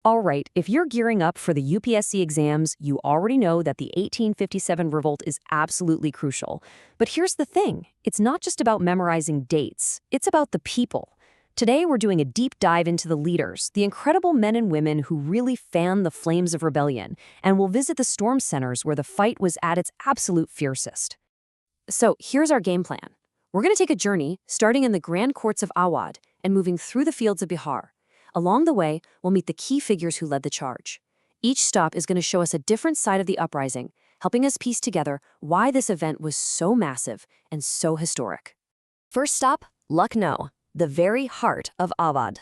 All right, if you're gearing up for the UPSC exams, you already know that the 1857 revolt is absolutely crucial. But here's the thing, it's not just about memorizing dates, it's about the people. Today, we're doing a deep dive into the leaders, the incredible men and women who really fanned the flames of rebellion, and we'll visit the storm centers where the fight was at its absolute fiercest. So here's our game plan. We're going to take a journey, starting in the grand courts of Awadh and moving through the fields of Bihar. Along the way, we'll meet the key figures who led the charge. Each stop is going to show us a different side of the uprising, helping us piece together why this event was so massive and so historic. First stop, Lucknow, the very heart of Awadh.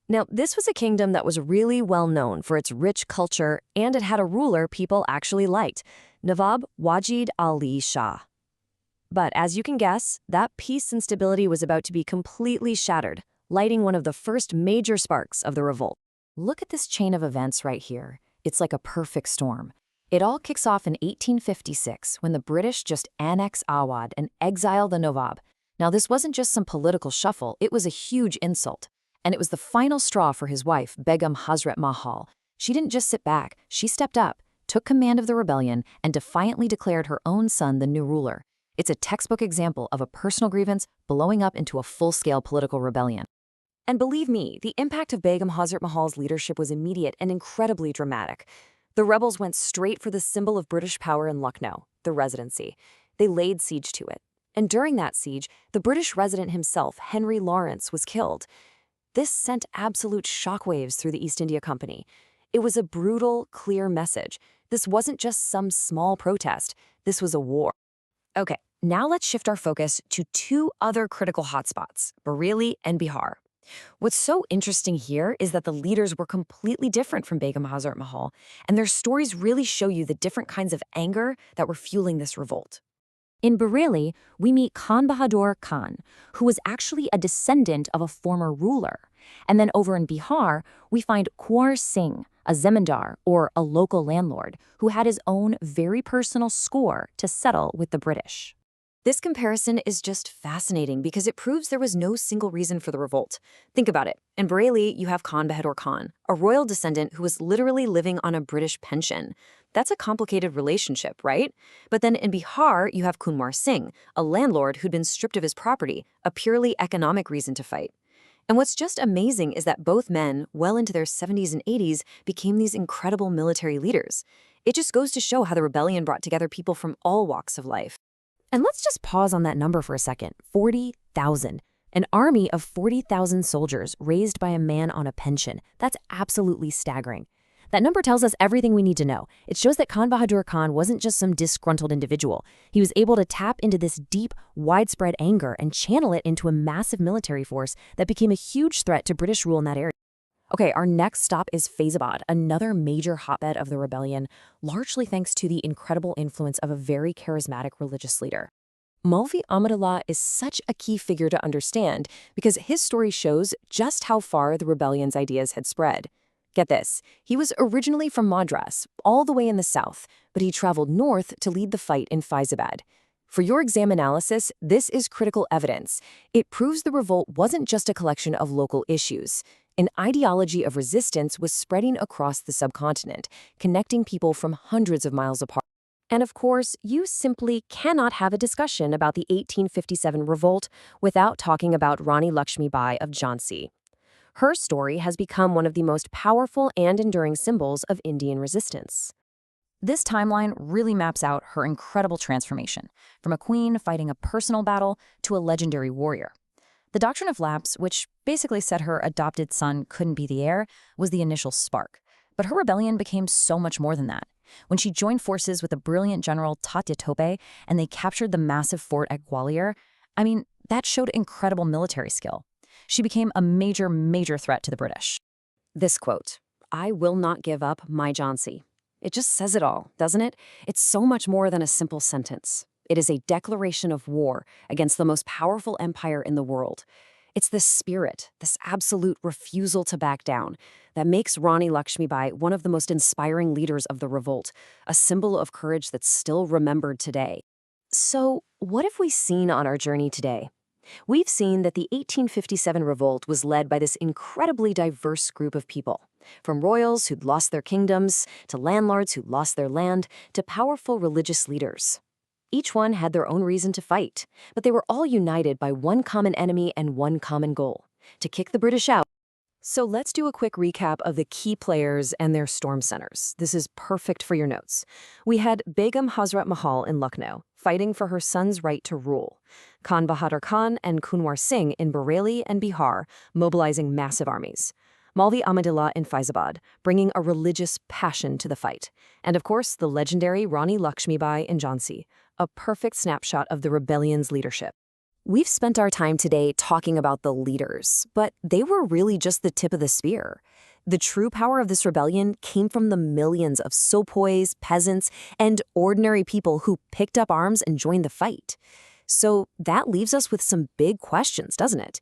Now, this was a kingdom that was really well known for its rich culture, and it had a ruler people actually liked, Nawab Wajid Ali Shah. But as you can guess, that peace and stability was about to be completely shattered, lighting one of the first major sparks of the revolt. Look at this chain of events right here. It's like a perfect storm. It all kicks off in 1856 when the British just annex Awadh and exile the Nawab. Now, this wasn't just some political shuffle, it was a huge insult. And it was the final straw for his wife, Begum Hazrat Mahal. She didn't just sit back, she stepped up, took command of the rebellion, and defiantly declared her own son the new ruler. It's a textbook example of a personal grievance blowing up into a full-scale political rebellion. And believe me, the impact of Begum Hazrat Mahal's leadership was immediate and incredibly dramatic. The rebels went straight for the symbol of British power in Lucknow, the Residency. They laid siege to it. And during that siege, the British resident himself, Henry Lawrence, was killed. This sent absolute shockwaves through the East India Company. It was a brutal, clear message. This wasn't just some small protest. This was a war. Okay, now let's shift our focus to two other critical hotspots, Bareilly and Bihar. What's so interesting here is that the leaders were completely different from Begum Hazrat Mahal, and their stories really show you the different kinds of anger that were fueling this revolt. In Bareilly, we meet Khan Bahadur Khan, who was actually a descendant of a former ruler. And then over in Bihar, we find Kunwar Singh, a zemindar, or a local landlord, who had his own very personal score to settle with the British. This comparison is just fascinating because it proves there was no single reason for the revolt. Think about it. In Bareilly, you have Khan Bahadur Khan, a royal descendant who was literally living on a British pension. That's a complicated relationship, right? But then in Bihar, you have Kunwar Singh, a landlord who'd been stripped of his property, a purely economic reason to fight. And what's just amazing is that both men, well into their 70s and 80s, became these incredible military leaders. It just goes to show how the rebellion brought together people from all walks of life. And let's just pause on that number for a second, 40,000. An army of 40,000 soldiers raised by a man on a pension. That's absolutely staggering. That number tells us everything we need to know. It shows that Khan Bahadur Khan wasn't just some disgruntled individual. He was able to tap into this deep, widespread anger and channel it into a massive military force that became a huge threat to British rule in that area. Okay, our next stop is Faizabad, another major hotbed of the rebellion, largely thanks to the incredible influence of a very charismatic religious leader. Moulvi Ahmadullah is such a key figure to understand because his story shows just how far the rebellion's ideas had spread. Get this, he was originally from Madras, all the way in the south, but he traveled north to lead the fight in Faizabad. For your exam analysis, this is critical evidence. It proves the revolt wasn't just a collection of local issues. An ideology of resistance was spreading across the subcontinent, connecting people from hundreds of miles apart. And of course, you simply cannot have a discussion about the 1857 revolt without talking about Rani Laxmi Bai of Jhansi. Her story has become one of the most powerful and enduring symbols of Indian resistance. This timeline really maps out her incredible transformation, from a queen fighting a personal battle to a legendary warrior. The doctrine of lapse, which basically said her adopted son couldn't be the heir, was the initial spark. But her rebellion became so much more than that. When she joined forces with the brilliant general Tatya Tope and they captured the massive fort at Gwalior, that showed incredible military skill. She became a major threat to the British. This quote, "I will not give up my Jhansi." It just says it all, doesn't it? It's so much more than a simple sentence. It is a declaration of war against the most powerful empire in the world. It's this spirit, this absolute refusal to back down, that makes Rani Laxmi Bai one of the most inspiring leaders of the revolt, a symbol of courage that's still remembered today. So, what have we seen on our journey today? We've seen that the 1857 revolt was led by this incredibly diverse group of people. from royals who'd lost their kingdoms, to landlords who'd lost their land, to powerful religious leaders. Each one had their own reason to fight, but they were all united by one common enemy and one common goal: to kick the British out. So let's do a quick recap of the key players and their storm centers. This is perfect for your notes. We had Begum Hazrat Mahal in Lucknow, fighting for her son's right to rule. Khan Bahadur Khan and Kunwar Singh in Bareilly and Bihar, mobilizing massive armies. Moulvi Ahmadullah in Faizabad, bringing a religious passion to the fight. And of course, the legendary Rani Laxmi Bai in Jhansi, a perfect snapshot of the rebellion's leadership. We've spent our time today talking about the leaders, but they were really just the tip of the spear. The true power of this rebellion came from the millions of sepoys, peasants, and ordinary people who picked up arms and joined the fight. So that leaves us with some big questions, doesn't it?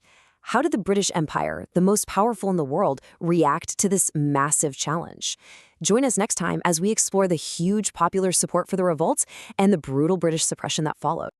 How did the British Empire, the most powerful in the world, react to this massive challenge? Join us next time as we explore the huge popular support for the revolts and the brutal British suppression that followed.